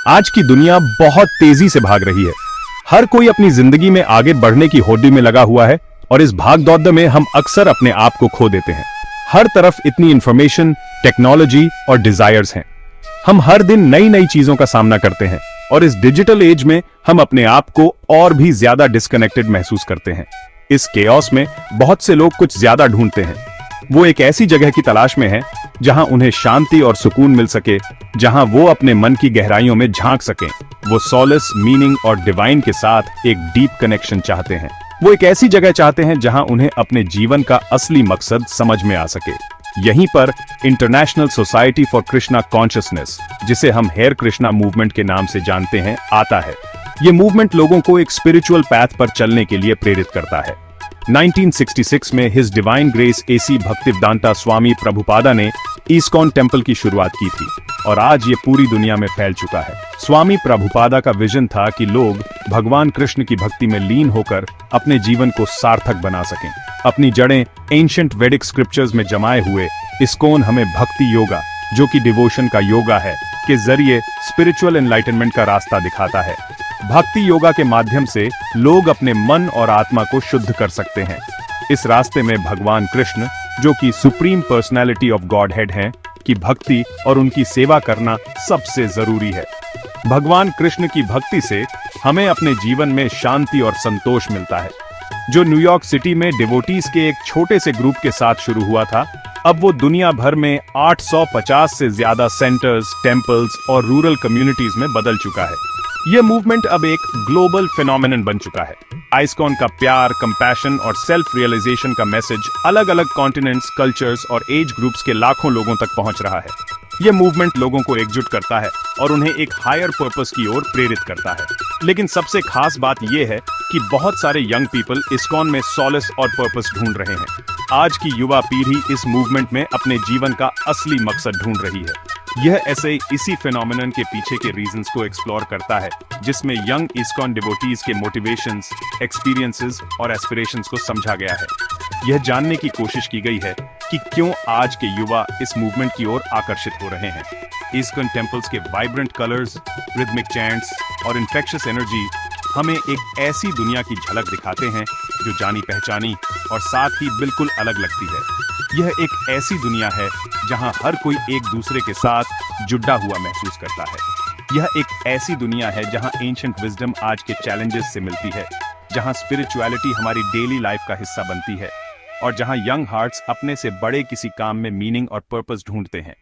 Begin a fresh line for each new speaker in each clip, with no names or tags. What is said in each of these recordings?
आज की दुनिया बहुत तेजी से भाग रही है। हर कोई अपनी जिंदगी में आगे बढ़ने की होड़ी में लगा हुआ है और इस भाग दौड़ में हम अक्सर अपने आप को खो देते हैं। हर तरफ इतनी इंफॉर्मेशन, टेक्नोलॉजी और डिजायर्स हैं। हम हर दिन नई नई चीजों का सामना करते हैं और इस डिजिटल एज में हम अपने आप को और भी ज्यादा डिस्कनेक्टेड महसूस करते हैं। इस केओस में बहुत से लोग कुछ ज्यादा ढूंढते हैं। वो एक ऐसी जगह की तलाश में हैं जहां उन्हें शांति और सुकून मिल सके, जहां वो अपने मन की गहराइयों में झांक सकें। वो सॉलेस, मीनिंग और डिवाइन के साथ एक डीप कनेक्शन चाहते हैं। वो एक ऐसी जगह चाहते हैं जहां उन्हें अपने जीवन का असली मकसद समझ में आ सके। यहीं पर international society for Krishna consciousness, जिसे हम हेयर कृष्णा मूवमेंट के नाम से जानते हैं, आता है। ये मूवमेंट लोगों को एक स्पिरिचुअल पैथ पर चलने के लिए प्रेरित करता है। 1966 में हिज डिवाइन ग्रेस एसी भक्तिवेदांता स्वामी प्रभुपादा ने इस्कॉन टेम्पल की शुरुआत की थी और आज ये पूरी दुनिया में फैल चुका है। स्वामी प्रभुपादा का विजन था कि लोग भगवान कृष्ण की भक्ति में लीन होकर अपने जीवन को सार्थक बना सकें। अपनी जड़ें एंशिएंट वैदिक स्क्रिप्चर्स में जमाए हुए इस्कॉन हमें भक्ति योगा, जो कि डिवोशन का योगा है, के जरिए स्पिरिचुअल एनलाइटनमेंट का रास्ता दिखाता है। भक्ति योगा के माध्यम से लोग अपने मन और आत्मा को शुद्ध कर सकते हैं। इस रास्ते में भगवान कृष्ण, जो कि supreme personality of God head हैं, की भक्ति और उनकी सेवा करना सबसे जरूरी है। भगवान कृष्ण की भक्ति से हमें अपने जीवन में शांति और संतोष मिलता है। जो न्यूयॉर्क सिटी में डिवोटीज के एक छोटे से ग्रुप के साथ शुरू हुआ था, अब वो दुनिया भर में 850 से ज्यादा सेंटर्स, टेम्पल्स और रूरल कम्युनिटीज में बदल चुका है। यह मूवमेंट अब एक ग्लोबल फिनोमेनन बन चुका है। आइस्कॉन का प्यार, कंपैशन और सेल्फ रियलाइजेशन का मैसेज अलग अलग कॉन्टिनेंट्स, कल्चर्स और एज ग्रुप्स के लाखों लोगों तक पहुंच रहा है। यह मूवमेंट लोगों को एकजुट करता है और उन्हें एक हायर पर्पस की ओर प्रेरित करता है। लेकिन सबसे खास बात यह है कि बहुत सारे यंग पीपल इस्कॉन में सॉलेस और पर्पस ढूंढ रहे हैं। आज की युवा पीढ़ी इस मूवमेंट में अपने जीवन का असली मकसद ढूंढ रही है। यह ऐसे इसी फिनोमेनन के पीछे के रीजंस को एक्सप्लोर करता है, जिसमें यंग इस्कॉन डिवोटीज के मोटिवेशंस, एक्सपीरियंसेस और एस्पिरेशंस को समझा गया है। यह जानने की कोशिश की गई है कि क्यों आज के युवा इस मूवमेंट की ओर आकर्षित हो रहे हैं। इस्कॉन टेम्पल्स के वाइब्रेंट कलर्स, रिदमिक चैंट्स और इन्फेक्शियस एनर्जी हमें एक ऐसी दुनिया की झलक दिखाते हैं जो जानी पहचानी और साथ ही बिल्कुल अलग लगती है। यह एक ऐसी दुनिया है जहां हर कोई एक दूसरे के साथ जुड़ा हुआ महसूस करता है। यह एक ऐसी दुनिया है जहां एंशिएंट विजडम आज के चैलेंजेस से मिलती है, जहां स्पिरिचुअलिटी हमारी डेली लाइफ का हिस्सा बनती है और जहां यंग हार्ट्स अपने से बड़े किसी काम में मीनिंग और पर्पस ढूंढते हैं।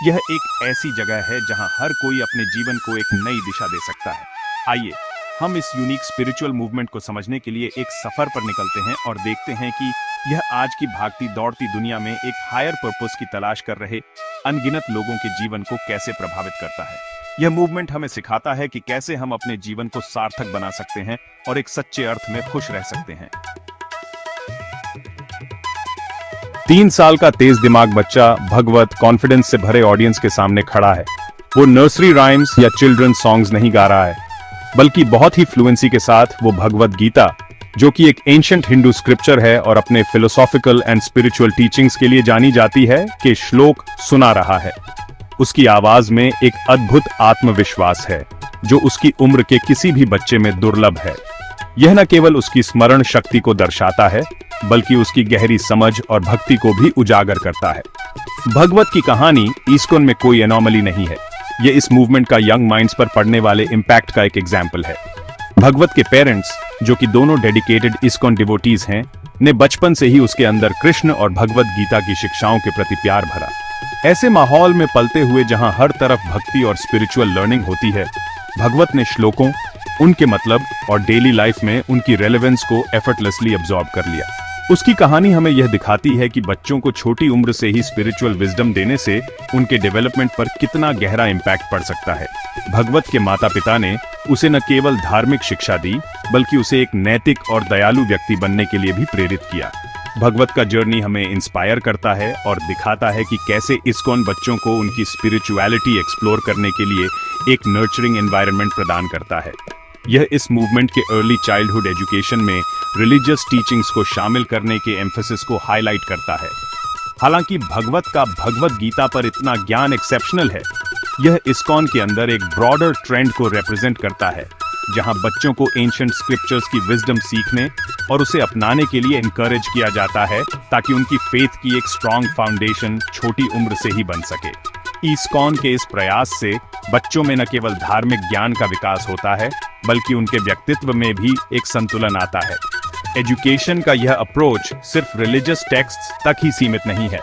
यह एक ऐसी जगह है जहां हर कोई अपने जीवन को एक नई दिशा दे सकता है। आइए हम इस यूनिक स्पिरिचुअल मूवमेंट को समझने के लिए एक सफर पर निकलते हैं और देखते हैं कि यह आज की भागती दौड़ती दुनिया में एक हायर पर्पस की तलाश कर रहे अनगिनत लोगों के जीवन को कैसे प्रभावित करता है। यह मूवमेंट हमें सिखाता है कि कैसे हम अपने जीवन को सार्थक बना सकते हैं और एक सच्चे अर्थ में खुश रह सकते हैं। 3 साल का तेज दिमाग बच्चा भगवत कॉन्फिडेंस से भरे ऑडियंस के सामने खड़ा है। वो नर्सरी राइम्स या चिल्ड्रन सॉन्ग्स नहीं गा रहा है, बल्कि बहुत ही फ्लुएंसी के साथ वो भगवत गीता, जो कि एक एंशिएंट हिंदू स्क्रिप्चर है और अपने फिलोसॉफिकल एंड स्पिरिचुअल टीचिंग्स के लिए जानी जाती है, के श्लोक सुना रहा है। उसकी आवाज में एक अद्भुत आत्मविश्वास है जो उसकी उम्र के किसी भी बच्चे में दुर्लभ है। यह न केवल उसकी स्मरण शक्ति को दर्शाता है, बल्कि उसकी गहरी समझ और भक्ति को भी उजागर करता है। भगवत की कहानी इस्कॉन में कोई एनॉमली नहीं है। यह इस मूवमेंट का यंग माइंड्स पर पड़ने वाले इम्पैक्ट का एक एग्जाम्पल है। भगवत के पेरेंट्स, जो कि दोनों डेडिकेटेड इस्कॉन डिवोटीज हैं, ने बचपन से ही उसके अंदर कृष्ण और भगवत गीता की शिक्षाओं के प्रति प्यार भरा। ऐसे माहौल में पलते हुए जहां हर तरफ भक्ति और स्पिरिचुअल लर्निंग होती है, भगवत ने श्लोकों, उनके मतलब और डेली लाइफ में उनकी रेलेवेंस को एफर्टलेसली अब्सॉर्ब कर लिया। उसकी कहानी हमें यह दिखाती है कि बच्चों को छोटी उम्र से ही स्पिरिचुअल विजडम देने से उनके डेवलपमेंट पर कितना गहरा इंपैक्ट पड़ सकता है। भगवत के माता पिता ने उसे न केवल धार्मिक शिक्षा दी, बल्कि उसे एक नैतिक और दयालु व्यक्ति बनने के लिए भी प्रेरित किया। भगवत का जर्नी हमें इंस्पायर करता है और दिखाता है कि कैसे इस्कॉन बच्चों को उनकी स्पिरिचुअलिटी एक्सप्लोर करने के लिए एक नर्चरिंग एनवायरनमेंट प्रदान करता है। यह इस मूवमेंट के अर्ली चाइल्डहुड एजुकेशन में रिलीजियस टीचिंग्स को शामिल करने के एम्फेसिस को हाईलाइट करता है। हालांकि भगवत का भगवत गीता पर इतना ज्ञान एक्सेप्शनल है, यह इस्कॉन के अंदर एक ब्रॉडर ट्रेंड को रिप्रेजेंट करता है, जहां बच्चों को एंशिएंट स्क्रिप्चर्स की विजडम सीखने और उसे अपनाने के लिए इनकरेज किया जाता है, ताकि उनकी फेथ की एक स्ट्रॉन्ग फाउंडेशन छोटी उम्र से ही बन सके। इस्कॉन के इस प्रयास से बच्चों में न केवल धार्मिक ज्ञान का विकास होता है, बल्कि उनके व्यक्तित्व में भी एक संतुलन आता है। एजुकेशन का यह अप्रोच सिर्फ रिलीजियस टेक्स्ट्स तक ही सीमित नहीं है।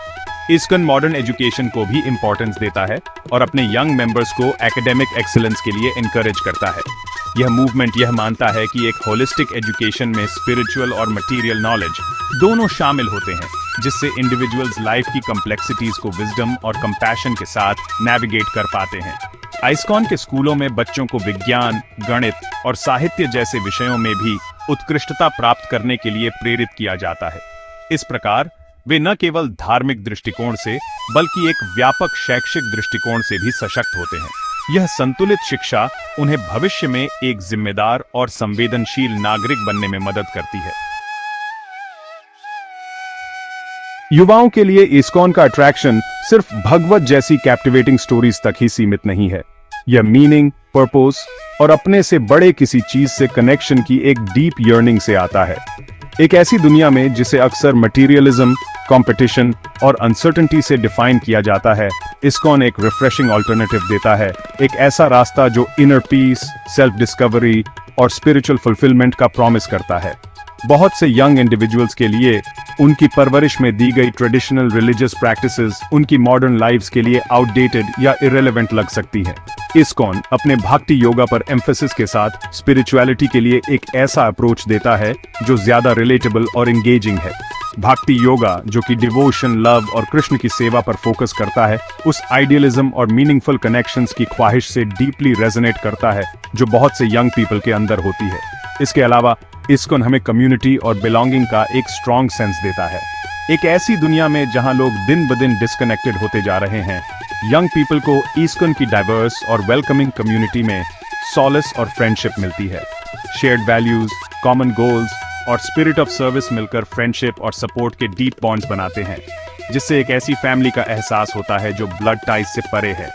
इस्कॉन मॉडर्न एजुकेशन को भी इंपॉर्टेंस देता है और अपने यंग मेंबर्स को एकेडमिक एक्सीलेंस के लिए इनकरेज करता है। यह मूवमेंट यह मानता है कि एक होलिस्टिक एजुकेशन में स्पिरिचुअल और मटेरियल नॉलेज दोनों शामिल होते हैं, जिससे इंडिविजुअल्स लाइफ की कॉम्प्लेक्सिटीज को विजडम और कंपैशन के साथ नेविगेट कर पाते हैं। आइस्कॉन के स्कूलों में बच्चों को विज्ञान, गणित और साहित्य जैसे विषयों में भी उत्कृष्टता प्राप्त करने के लिए प्रेरित किया जाता है। इस प्रकार वे न केवल धार्मिक दृष्टिकोण से, बल्कि एक व्यापक शैक्षिक दृष्टिकोण से भी सशक्त होते हैं। यह संतुलित शिक्षा उन्हें भविष्य में एक जिम्मेदार और संवेदनशील नागरिक बनने में मदद करती है। युवाओं के लिए इस्कॉन का अट्रैक्शन सिर्फ भगवत जैसी कैप्टिवेटिंग स्टोरीज तक ही सीमित नहीं है। यह मीनिंग, पर्पस और अपने से बड़े किसी चीज से कनेक्शन की एक डीप यर्निंग से आता है। एक ऐसी दुनिया में जिसे अक्सर मटेरियलिज्म, कंपटीशन और अनसर्टेनिटी से डिफाइन किया जाता है, इस्कॉन एक रिफ्रेशिंग ऑल्टरनेटिव देता है, एक ऐसा रास्ता जो इनर पीस, सेल्फ डिस्कवरी और स्पिरिचुअल फुलफिलमेंट का प्रॉमिस करता है। बहुत से यंग इंडिविजुअल्स के लिए उनकी परवरिश में दी गई ट्रेडिशनल रिलीजियस प्रैक्टिसेस उनकी मॉडर्न लाइव्स के लिए आउटडेटेड या इररिलेवेंट लग सकती है। इस्कॉन अपने भक्ति योगा पर एम्फेसिस के साथ स्पिरिचुअलिटी के लिए एक ऐसा अप्रोच देता है जो ज्यादा रिलेटेबल और एंगेजिंग है। भक्ति योगा, जो कि डिवोशन, लव और कृष्ण की सेवा पर फोकस करता है, उस आइडियलिज्म और मीनिंगफुल कनेक्शंस की ख्वाहिश से डीपली रेजोनेट करता है जो बहुत से यंग पीपल के अंदर होती है। इसके अलावा इस्कॉन हमें कम्युनिटी और बिलोंगिंग का एक स्ट्रॉन्ग सेंस देता है। एक ऐसी दुनिया में जहां लोग दिन ब दिन डिस्कनेक्टेड होते जा रहे हैं, यंग पीपल को इस्कॉन की डाइवर्स और वेलकमिंग कम्युनिटी में सॉलिस और फ्रेंडशिप मिलती है। शेयर्ड वैल्यूज, कॉमन गोल्स और स्पिरिट ऑफ सर्विस मिलकर फ्रेंडशिप और सपोर्ट के डीप बॉन्ड्स बनाते हैं, जिससे एक ऐसी फैमिली का एहसास होता है जो ब्लड टाइज से परे है।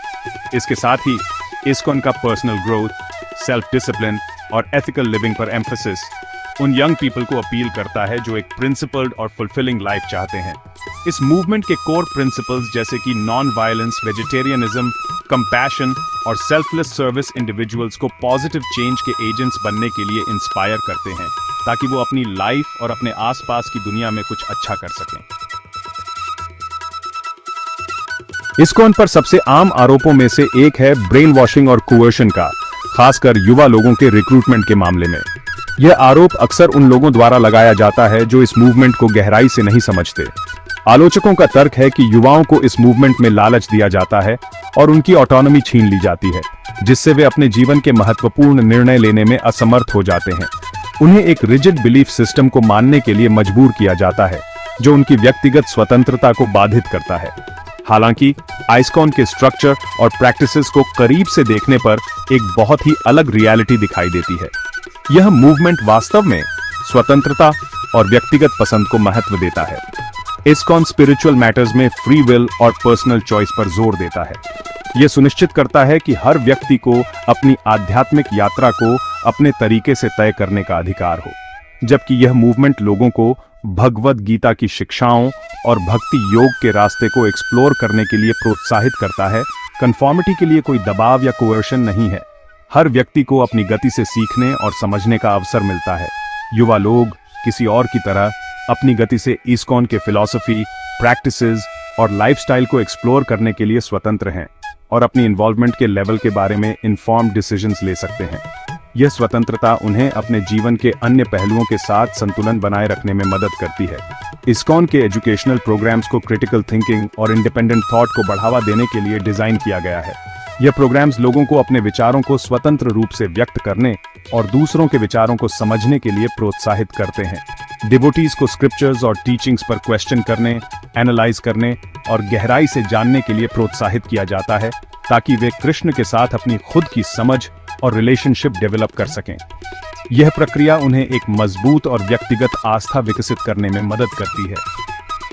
इसके साथ ही इस्कॉन का पर्सनल ग्रोथ, सेल्फ डिसिप्लिन और एथिकल लिविंग पर एम्फेसिस उन यंग पीपल को अपील करता है जो एक प्रिंसिपल्ड और फुलफिलिंग लाइफ चाहते हैं। इस मूवमेंट के कोर प्रिंसिपल्स जैसे कि नॉन वायलेंस, वेजिटेरियनिज्म, कंपैशन और सेल्फलेस सर्विस इंडिविजुअल्स को पॉजिटिव चेंज के एजेंट्स बनने के लिए इंस्पायर करते हैं, ताकि वो अपनी लाइफ और अपने आसपास की दुनिया में कुछ अच्छा कर सकें। इस्कॉन पर सबसे आम आरोपों में से एक है ब्रेन वॉशिंग और कुवर्शन का, खासकर युवा लोगों के रिक्रूटमेंट के मामले में। यह आरोप अक्सर उन लोगों द्वारा लगाया जाता है जो इस मूवमेंट को गहराई से नहीं समझते। आलोचकों का तर्क है कि युवाओं को इस मूवमेंट में लालच दिया जाता है और उनकी ऑटोनॉमी छीन ली जाती है, जिससे वे अपने जीवन के महत्वपूर्ण निर्णय लेने में असमर्थ हो जाते हैं। उन्हें एक रिजिड बिलीफ सिस्टम को मानने के लिए मजबूर किया जाता है, जो उनकी व्यक्तिगत स्वतंत्रता को बाधित करता है। हालांकि आइस्कॉन के स्ट्रक्चर और प्रैक्टिसेस को करीब से देखने पर एक बहुत ही अलग रियलिटी दिखाई देती है। यह मूवमेंट वास्तव में स्वतंत्रता और व्यक्तिगत पसंद को महत्व देता है। इस्कॉन स्पिरिचुअल मैटर्स में फ्री विल और पर्सनल चॉइस पर जोर देता है। यह सुनिश्चित करता है कि हर व्यक्ति को अपनी आध्यात्मिक यात्रा को अपने तरीके से तय करने का अधिकार हो, जबकि यह मूवमेंट लोगों को भगवद गीता की शिक्षाओं और भक्ति योग के रास्ते को एक्सप्लोर करने के लिए प्रोत्साहित करता है। कन्फॉर्मिटी के लिए कोई दबाव या कोवर्शन नहीं है। हर व्यक्ति को अपनी गति से सीखने और समझने का अवसर मिलता है। युवा लोग किसी और की तरह अपनी गति से इस्कॉन के फिलॉसफी, प्रैक्टिसेस और लाइफस्टाइल को एक्सप्लोर करने के लिए स्वतंत्र हैं और अपनी इन्वॉल्वमेंट के लेवल के बारे में इन्फॉर्म्ड डिसीजंस ले सकते हैं। यह स्वतंत्रता उन्हें अपने जीवन के अन्य पहलुओं के साथ संतुलन बनाए रखने में मदद करती है। इस्कॉन के एजुकेशनल प्रोग्राम्स को क्रिटिकल थिंकिंग और इंडिपेंडेंट थॉट को बढ़ावा देने के लिए डिजाइन किया गया है। यह प्रोग्राम्स लोगों को अपने विचारों को स्वतंत्र रूप से व्यक्त करने और दूसरों के विचारों को समझने के लिए प्रोत्साहित करते हैं। डिवोटीज को स्क्रिप्चर्स और टीचिंग्स पर क्वेश्चन करने, एनालाइज करने और गहराई से जानने के लिए प्रोत्साहित किया जाता है, ताकि वे कृष्ण के साथ अपनी खुद की समझ और रिलेशनशिप डेवलप कर सकें। यह प्रक्रिया उन्हें एक मजबूत और व्यक्तिगत आस्था विकसित करने में मदद करती है।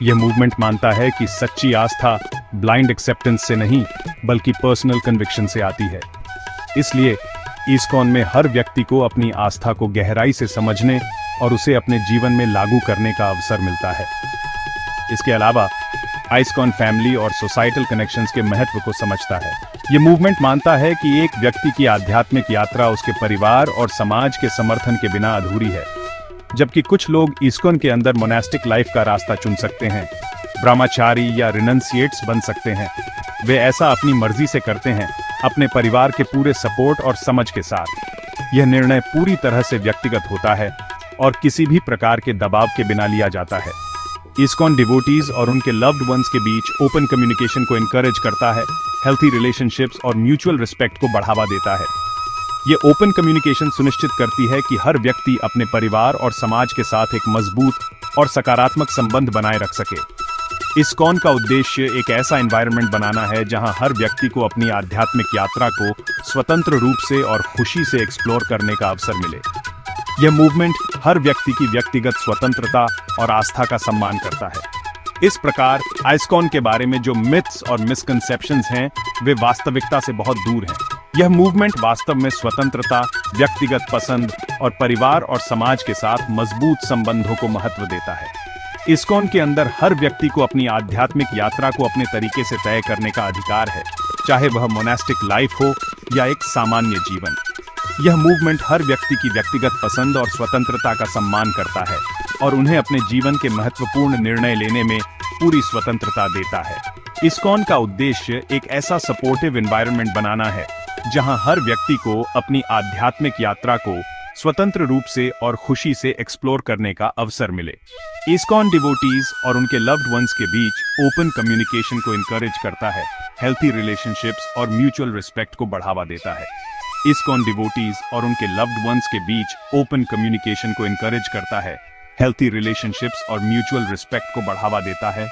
यह मूवमेंट मानता है कि सच्ची आस्था ब्लाइंड एक्सेप्टेंस से नहीं बल्कि पर्सनल कन्विक्शन से आती है। इसलिए इस्कॉन में हर व्यक्ति को अपनी आस्था को गहराई से समझने और उसे अपने जीवन में लागू करने का अवसर मिलता है। इसके अलावा आइस्कॉन फैमिली और सोसाइटल कनेक्शंस के महत्व को समझता है। ये मूवमेंट मानता है कि एक व्यक्ति की आध्यात्मिक यात्रा उसके परिवार और समाज के समर्थन के बिना अधूरी है। जबकि कुछ लोग इस्कॉन के अंदर मोनास्टिक लाइफ का रास्ता चुन सकते हैं, ब्रह्मचारी या रिनंसिएट्स बन सकते हैं। वे ऐसा अपनी मर्जी से करते हैं, अपने परिवार के पूरे सपोर्ट और समझ के साथ। यह निर्णय पूरी तरह से व्यक्तिगत होता है और किसी भी प्रकार के दबाव के बिना लिया जाता है। इस्कॉन डिवोटीज और उनके लव्ड वंस के बीच ओपन कम्युनिकेशन को एनकरेज करता है, हेल्थी रिलेशनशिप्स और म्यूचुअल रिस्पेक्ट को बढ़ावा देता है। ये ओपन कम्युनिकेशन सुनिश्चित करती है कि हर व्यक्ति अपने परिवार और समाज के साथ एक मजबूत और सकारात्मक संबंध बनाए रख सके। इस्कॉन का उद्देश्य एक ऐसा एनवायरनमेंट बनाना है जहां हर व्यक्ति को अपनी आध्यात्मिक यात्रा को स्वतंत्र रूप से और खुशी से एक्सप्लोर करने का अवसर मिले। यह मूवमेंट हर व्यक्ति की व्यक्तिगत स्वतंत्रता और आस्था का सम्मान करता है। इस प्रकार आइस्कॉन के बारे में जो मिथ्स और मिसकंसेप्शंस हैं, वे वास्तविकता से बहुत दूर हैं। यह मूवमेंट वास्तव में स्वतंत्रता, व्यक्तिगत पसंद और परिवार और समाज के साथ मजबूत संबंधों को महत्व देता है। इस्कॉन के अंदर हर व्यक्ति को अपनी आध्यात्मिक यात्रा को अपने तरीके से तय करने का अधिकार है, चाहे वह मोनास्टिक लाइफ हो या एक सामान्य जीवन। यह मूवमेंट हर व्यक्ति की व्यक्तिगत पसंद और स्वतंत्रता का सम्मान करता है और उन्हें अपने जीवन के महत्वपूर्ण निर्णय लेने में पूरी स्वतंत्रता देता है। इस्कॉन का उद्देश्य एक ऐसा सपोर्टिव एनवायरनमेंट बनाना है जहां हर व्यक्ति को अपनी आध्यात्मिक यात्रा को स्वतंत्र रूप से और खुशी से एक्सप्लोर करने का अवसर मिले। इस्कॉन डिवोटीज और उनके लव्ड वंस के बीच ओपन कम्युनिकेशन को एनकरेज करता है, हेल्थी रिलेशनशिप्स और म्यूचुअल रिस्पेक्ट को बढ़ावा देता है। इस्कॉन डिवोटीज और उनके लव्ड वंस के बीच ओपन कम्युनिकेशन को एनकरेज करता है, हेल्थी रिलेशनशिप्स और म्यूचुअल रिस्पेक्ट को बढ़ावा देता है।